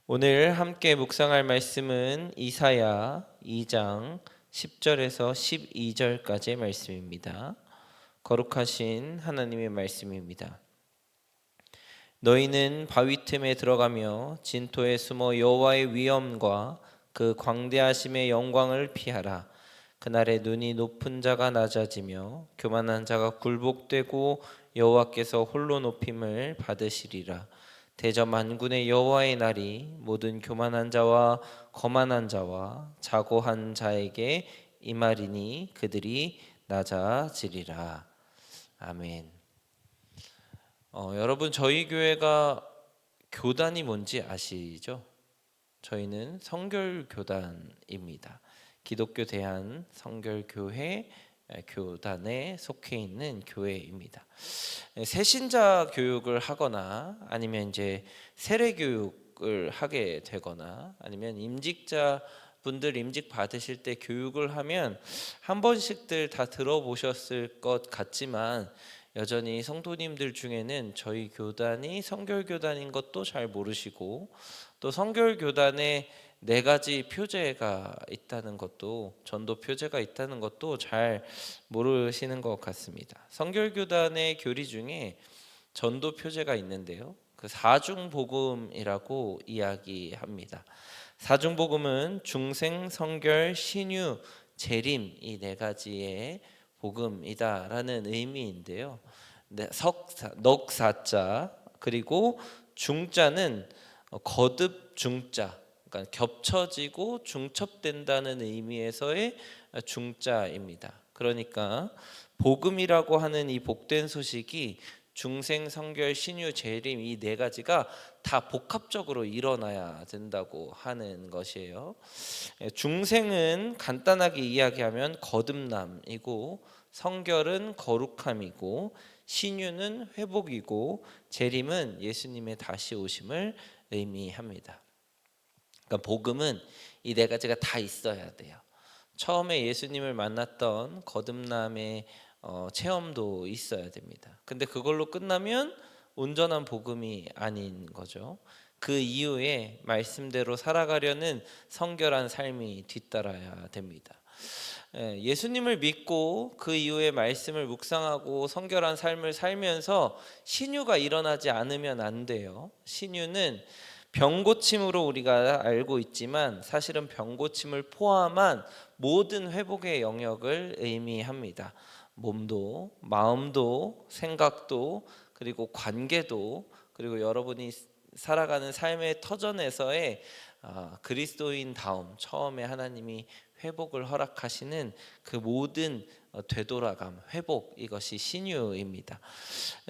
오늘 함께 묵상할 말씀은 이사야 2장 10절에서 12절까지의 말씀입니다. 거룩하신 하나님의 말씀입니다. 너희는 바위 틈에 들어가며 진토에 숨어 여호와의 위엄과 그 광대하심의 영광을 피하라. 그날에 눈이 높은 자가 낮아지며 교만한 자가 굴복되고 여호와께서 홀로 높임을 받으시리라. 대저 만군의 여호와의 날이 모든 교만한 자와 거만한 자와 자고한 자에게 임하리니 그들이 낮아지리라. 아멘. 여러분, 저희 교회가 교단이 뭔지 아시죠? 저희는 성결교단입니다. 기독교 대한 성결교회 교단에 속해 있는 교회입니다. 새신자 교육을 하거나 아니면 이제 세례 교육을 하게 되거나 아니면 임직자 분들 임직 받으실 때 교육을 하면 한 번씩들 다 들어보셨을 것 같지만 여전히 성도님들 중에는 저희 교단이 성결교단인 것도 잘 모르시고 또 성결교단에 4가지 표제가 있다는 것도 전도 표제가 있다는 것도 잘 모르시는 것 같습니다. 성결교단의 교리 중에 전도 표제가 있는데요. 그 사중복음이라고 이야기합니다. 사중복음은 중생, 성결, 신유, 재림 이 4가지의 복음이다라는 의미인데요. 넉사자 그리고 중자는 거듭 중자, 그러니까 겹쳐지고 중첩된다는 의미에서의 중자입니다. 그러니까 복음이라고 하는 이 복된 소식이 중생, 성결, 신유, 재림 이 4가지가 다 복합적으로 일어나야 된다고 하는 것이에요. 중생은 간단하게 이야기하면 거듭남이고 성결은 거룩함이고 신유는 회복이고 재림은 예수님의 다시 오심을 의미합니다. 그러니까 복음은 이 4가지가 다 있어야 돼요. 처음에 예수님을 만났던 거듭남의 체험도 있어야 됩니다. 근데 그걸로 끝나면 온전한 복음이 아닌 거죠. 그 이후에 말씀대로 살아가려는 성결한 삶이 뒤따라야 됩니다. 예수님을 믿고 그 이후에 말씀을 묵상하고 성결한 삶을 살면서 신유가 일어나지 않으면 안 돼요. 신유는 병고침으로 우리가 알고 있지만 사실은 병고침을 포함한 모든 회복의 영역을 의미합니다. 몸도, 마음도, 생각도, 그리고 관계도, 그리고 여러분이 살아가는 삶의 터전에서의 그리스도인다움, 처음에 하나님이 회복을 허락하시는 그 모든 되돌아감, 회복, 이것이 신유입니다.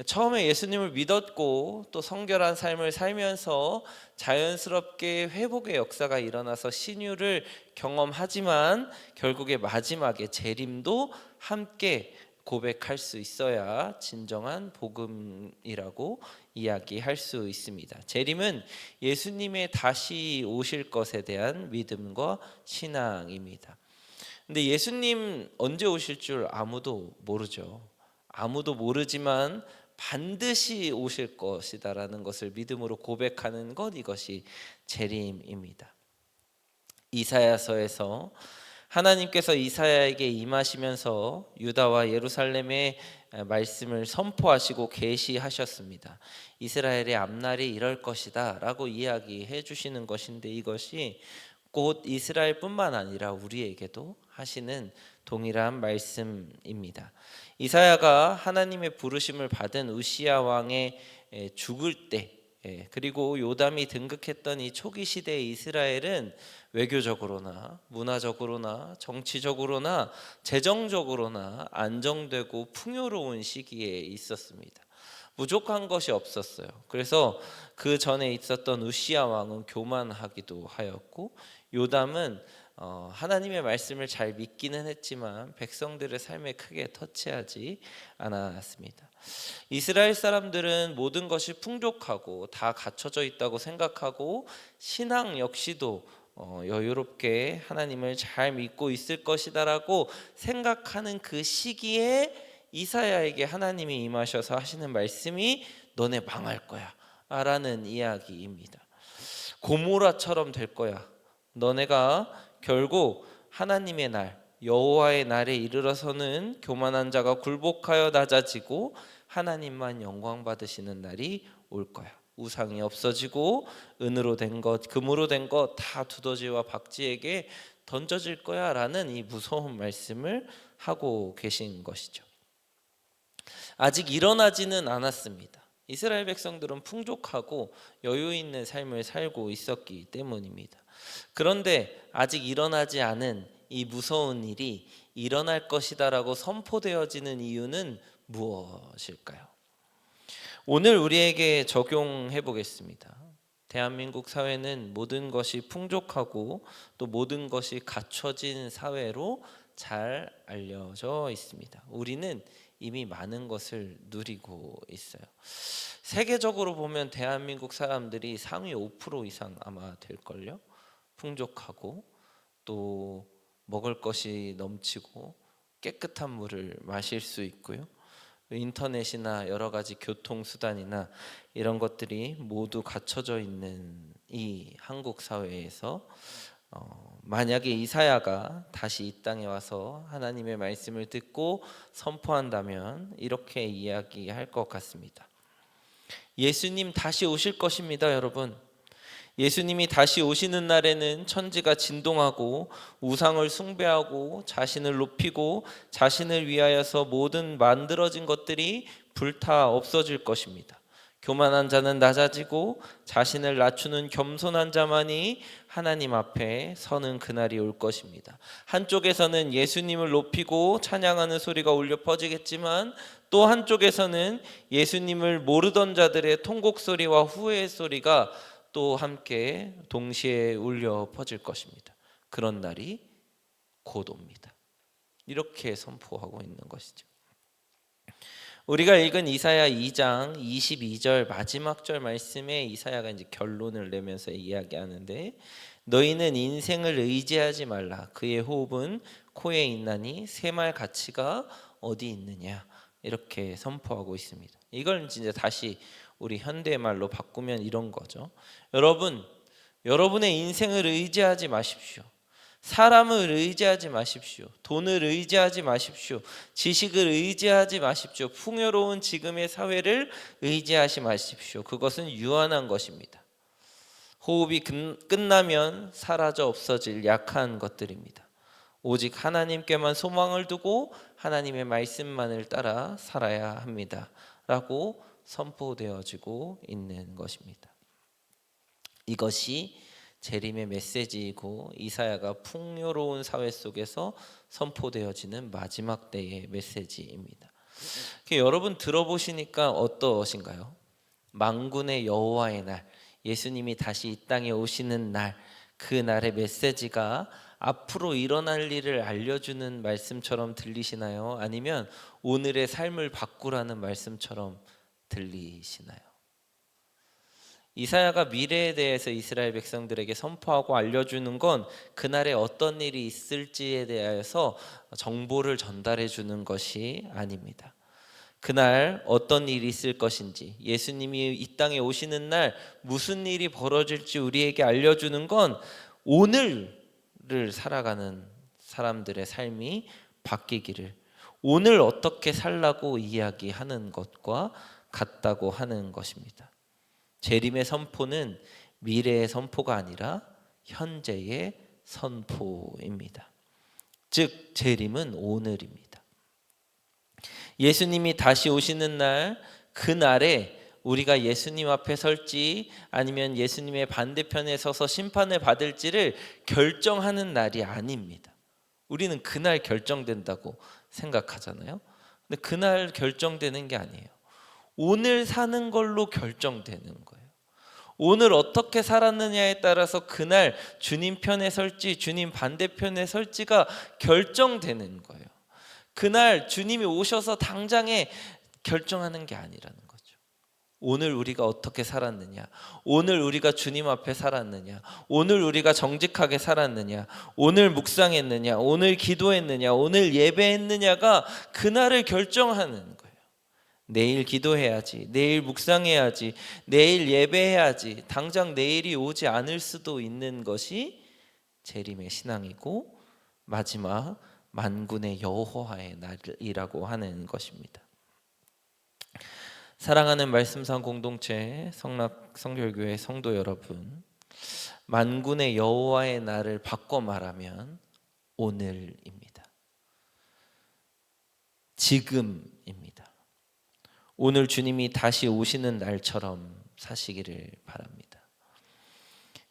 처음에 예수님을 믿었고 또 성결한 삶을 살면서 자연스럽게 회복의 역사가 일어나서 신유를 경험하지만 결국에 마지막에 재림도 함께 고백할 수 있어야 진정한 복음이라고 이야기할 수 있습니다. 재림은 예수님의 다시 오실 것에 대한 믿음과 신앙입니다. 근데 예수님 언제 오실 줄 아무도 모르죠. 아무도 모르지만 반드시 오실 것이다라는 것을 믿음으로 고백하는 것, 이것이 재림입니다. 이사야서에서 하나님께서 이사야에게 임하시면서 유다와 예루살렘의 말씀을 선포하시고 계시하셨습니다. 이스라엘의 앞날이 이럴 것이다 라고 이야기해 주시는 것인데 이것이 곧 이스라엘뿐만 아니라 우리에게도 하시는 동일한 말씀입니다. 이사야가 하나님의 부르심을 받은 우시야 왕의 죽을 때 그리고 요담이 등극했던 이 초기 시대의 이스라엘은 외교적으로나 문화적으로나 정치적으로나 재정적으로나 안정되고 풍요로운 시기에 있었습니다. 부족한 것이 없었어요. 그래서 그 전에 있었던 우시야 왕은 교만하기도 하였고 요담은 하나님의 말씀을 잘 믿기는 했지만 백성들의 삶에 크게 터치하지 않았습니다. 이스라엘 사람들은 모든 것이 풍족하고 다 갖춰져 있다고 생각하고 신앙 역시도 여유롭게 하나님을 잘 믿고 있을 것이다라고 생각하는 그 시기에 이사야에게 하나님이 임하셔서 하시는 말씀이 너네 망할 거야 라는 이야기입니다. 고모라처럼 될 거야. 너네가 결국 하나님의 날, 여호와의 날에 이르러서는 교만한 자가 굴복하여 낮아지고 하나님만 영광 받으시는 날이 올 거야. 우상이 없어지고 은으로 된 것, 금으로 된 것 다 두더지와 박쥐에게 던져질 거야 라는 이 무서운 말씀을 하고 계신 것이죠. 아직 일어나지는 않았습니다. 이스라엘 백성들은 풍족하고 여유 있는 삶을 살고 있었기 때문입니다. 그런데 아직 일어나지 않은 이 무서운 일이 일어날 것이다라고 선포되어지는 이유는 무엇일까요? 오늘 우리에게 적용해 보겠습니다. 대한민국 사회는 모든 것이 풍족하고 또 모든 것이 갖춰진 사회로 잘 알려져 있습니다. 우리는 이미 많은 것을 누리고 있어요. 세계적으로 보면 대한민국 사람들이 상위 5% 이상 아마 될걸요. 풍족하고 또 먹을 것이 넘치고 깨끗한 물을 마실 수 있고요. 인터넷이나 여러 가지 교통수단이나 이런 것들이 모두 갖춰져 있는 이 한국 사회에서 만약에 이사야가 다시 이 땅에 와서 하나님의 말씀을 듣고 선포한다면 이렇게 이야기할 것 같습니다. 예수님 다시 오실 것입니다, 여러분. 예수님이 다시 오시는 날에는 천지가 진동하고 우상을 숭배하고 자신을 높이고 자신을 위하여서 모든 만들어진 것들이 불타 없어질 것입니다. 교만한 자는 낮아지고 자신을 낮추는 겸손한 자만이 하나님 앞에 서는 그날이 올 것입니다. 한쪽에서는 예수님을 높이고 찬양하는 소리가 울려 퍼지겠지만 또 한쪽에서는 예수님을 모르던 자들의 통곡 소리와 후회의 소리가 또 함께 동시에 울려 퍼질 것입니다. 그런 날이 곧 옵니다. 이렇게 선포하고 있는 것이죠. 우리가 읽은 이사야 2장 22절 마지막 절 말씀에 이사야가 이제 결론을 내면서 이야기하는데, 너희는 인생을 의지하지 말라. 그의 호흡은 코에 있나니 새말 가치가 어디 있느냐. 이렇게 선포하고 있습니다. 이걸 진짜 다시 우리 현대 말로 바꾸면 이런 거죠. 여러분의 인생을 의지하지 마십시오. 사람을 의지하지 마십시오. 돈을 의지하지 마십시오. 지식을 의지하지 마십시오. 풍요로운 지금의 사회를 의지하지 마십시오. 그것은 유한한 것입니다. 호흡이 끝나면 사라져 없어질 약한 것들입니다. 오직 하나님께만 소망을 두고 하나님의 말씀만을 따라 살아야 합니다. 라고 선포되어지고 있는 것입니다. 이것이 재림의 메시지이고 이사야가 풍요로운 사회 속에서 선포되어지는 마지막 때의 메시지입니다. 여러분 들어보시니까 어떠신가요? 만군의 여호와의 날, 예수님이 다시 이 땅에 오시는 날, 그 날의 메시지가 앞으로 일어날 일을 알려주는 말씀처럼 들리시나요? 아니면 오늘의 삶을 바꾸라는 말씀처럼 들리시나요? 이사야가 미래에 대해서 이스라엘 백성들에게 선포하고 알려주는 건 그날에 어떤 일이 있을지에 대해서 정보를 전달해 주는 것이 아닙니다. 그날 어떤 일이 있을 것인지, 예수님이 이 땅에 오시는 날 무슨 일이 벌어질지 우리에게 알려주는 건 오늘을 살아가는 사람들의 삶이 바뀌기를, 오늘 어떻게 살라고 이야기하는 것과 같다고 하는 것입니다. 재림의 선포는 미래의 선포가 아니라 현재의 선포입니다. 즉 재림은 오늘입니다. 예수님이 다시 오시는 날, 그 날에 우리가 예수님 앞에 설지 아니면 예수님의 반대편에 서서 심판을 받을지를 결정하는 날이 아닙니다. 우리는 그날 결정된다고 생각하잖아요. 근데 그날 결정되는 게 아니에요. 오늘 사는 걸로 결정되는 거예요. 오늘 어떻게 살았느냐에 따라서 그날 주님 편에 설지 주님 반대편에 설지가 결정되는 거예요. 그날 주님이 오셔서 당장에 결정하는 게 아니라는 거죠. 오늘 우리가 어떻게 살았느냐, 오늘 우리가 주님 앞에 살았느냐, 오늘 우리가 정직하게 살았느냐, 오늘 묵상했느냐, 오늘 기도했느냐, 오늘 예배했느냐가 그날을 결정하는 거예요. 내일 기도해야지, 내일 묵상해야지, 내일 예배해야지, 당장 내일이 오지 않을 수도 있는 것이 재림의 신앙이고 마지막 만군의 여호와의 날이라고 하는 것입니다. 사랑하는 말씀상 공동체 성락 성결교회 성도 여러분, 만군의 여호와의 날을 바꿔 말하면 오늘입니다. 지금입니다. 오늘 주님이 다시 오시는 날처럼 사시기를 바랍니다.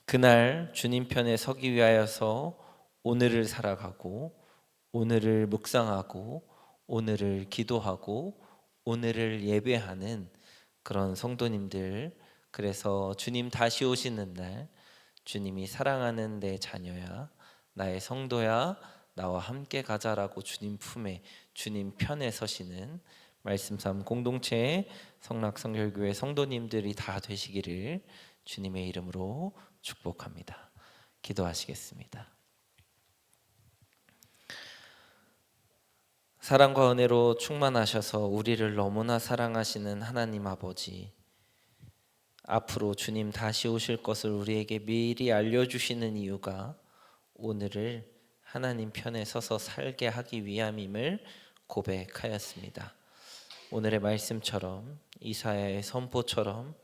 그날 주님 편에 서기 위하여서 오늘을 살아가고 오늘을 묵상하고 오늘을 기도하고 오늘을 예배하는 그런 성도님들, 그래서 주님 다시 오시는 날 주님이 사랑하는 내 자녀야, 나의 성도야, 나와 함께 가자라고 주님 품에, 주님 편에 서시는 말씀삼 공동체 성락성결교회 성도님들이 다 되시기를 주님의 이름으로 축복합니다. 기도하시겠습니다. 사랑과 은혜로 충만하셔서 우리를 너무나 사랑하시는 하나님 아버지, 앞으로 주님 다시 오실 것을 우리에게 미리 알려주시는 이유가 오늘을 하나님 편에 서서 살게 하기 위함임을 고백하였습니다. 오늘의 말씀처럼, 이사야의 선포처럼,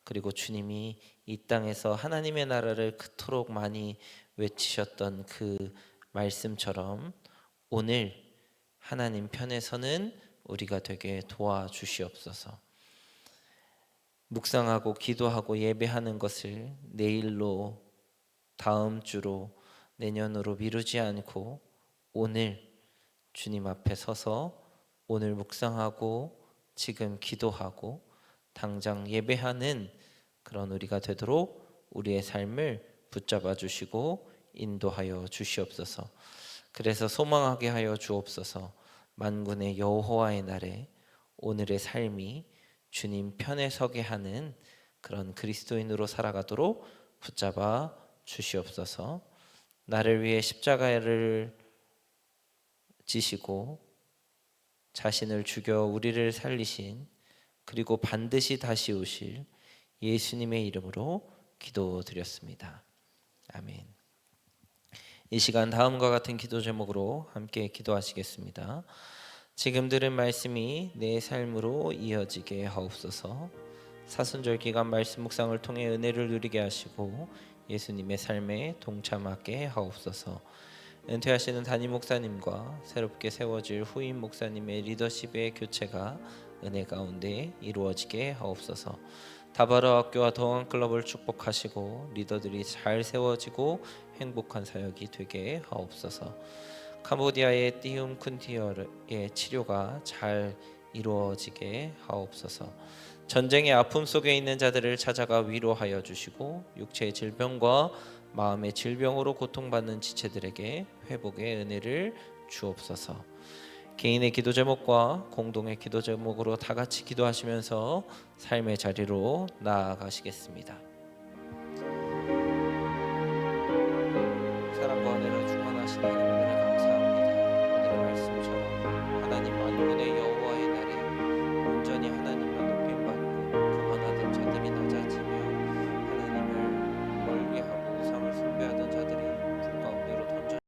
그리고 주님이 이 땅에서 하나님의 나라를 그토록 많이 외치셨던 그 말씀처럼 오늘 하나님 편에 서는 우리가 되게 도와주시옵소서. 묵상하고 기도하고 예배하는 것을 내일로, 다음 주로, 내년으로 미루지 않고 오늘 주님 앞에 서서 오늘 묵상하고 지금 기도하고 당장 예배하는 그런 우리가 되도록 우리의 삶을 붙잡아 주시고 인도하여 주시옵소서. 그래서 소망하게 하여 주옵소서. 만군의 여호와의 날에 오늘의 삶이 주님 편에 서게 하는 그런 그리스도인으로 살아가도록 붙잡아 주시옵소서. 나를 위해 십자가를 지시고 자신을 죽여 우리를 살리신, 그리고 반드시 다시 오실 예수님의 이름으로 기도드렸습니다. 아멘. 이 시간 다음과 같은 기도 제목으로 함께 기도하시겠습니다. 지금 들은 말씀이 내 삶으로 이어지게 하옵소서. 사순절 기간 말씀 묵상을 통해 은혜를 누리게 하시고 예수님의 삶에 동참하게 하옵소서. 은퇴하시는 담임 목사님과 새롭게 세워질 후임 목사님의 리더십의 교체가 은혜 가운데 이루어지게 하옵소서. 다바르 학교와 동안클럽을 축복하시고 리더들이 잘 세워지고 행복한 사역이 되게 하옵소서. 캄보디아의 띠움 쿤티어의 치료가 잘 이루어지게 하옵소서. 전쟁의 아픔 속에 있는 자들을 찾아가 위로하여 주시고 육체의 질병과 마음의 질병으로 고통받는 지체들에게 회복의 은혜를 주옵소서. 개인의 기도 제목과 공동의 기도 제목으로 다 같이 기도하시면서 삶의 자리로 나아가시겠습니다.